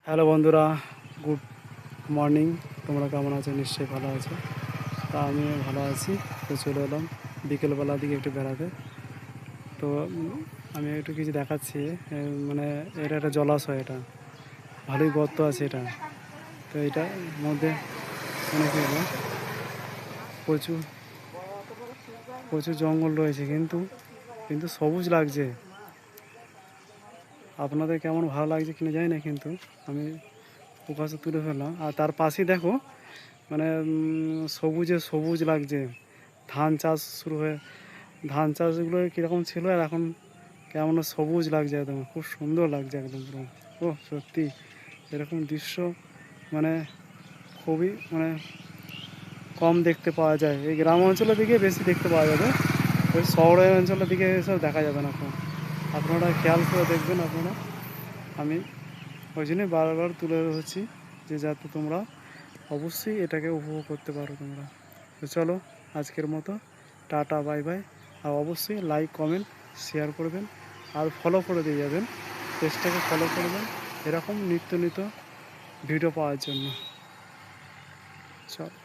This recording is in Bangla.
হ্যালো বন্ধুরা, গুড মর্নিং। তোমরা কেমন আছো? নিশ্চয়ই ভালো আছো। তা আমিও ভালো আছি। তো চলে এলাম বিকেলবেলার দিকে একটু বেড়াতে। তো আমি একটু কিছু দেখাচ্ছি। মানে এটা একটা জলাশয়, এটা ভালোই গর্ত আছে এটা। তো এটার মধ্যে মানে কি বলবো, প্রচুর প্রচুর জঙ্গল রয়েছে, কিন্তু কিন্তু সবুজ লাগছে। আপনাদের কেমন ভালো লাগছে কিনা জানি না, কিন্তু আমি ফোকাসে তুলে ফেললাম। আর তার পাশেই দেখো, মানে সবুজে সবুজ লাগছে। ধান চাষ শুরু হয়ে, ধান চাষগুলো কীরকম ছিল আর এখন কেমন সবুজ লাগছে, একদম খুব সুন্দর লাগছে একদম পুরো। ও সত্যি এরকম দৃশ্য মানে খুবই মানে কম দেখতে পাওয়া যায়। এই গ্রাম অঞ্চলের দিকে বেশি দেখতে পাওয়া যাবে, ওই শহর অঞ্চলের দিকে এসব দেখা যাবে না খুব। আপনারা খেয়াল করে দেখবেন আপনারা। আমি ওই জন্যই বারবার তুলে ধরছি যে যাতে তোমরা অবশ্যই এটাকে উপভোগ করতে পারো তোমরা। তো চলো, আজকের মতো টাটা, বাই বাই। আর অবশ্যই লাইক, কমেন্ট, শেয়ার করবেন আর ফলো করে দিয়ে যাবেন। পেজটাকে ফলো করবেন এরকম নিত্য নিত্য ভিডিও পাওয়ার জন্য। চলো।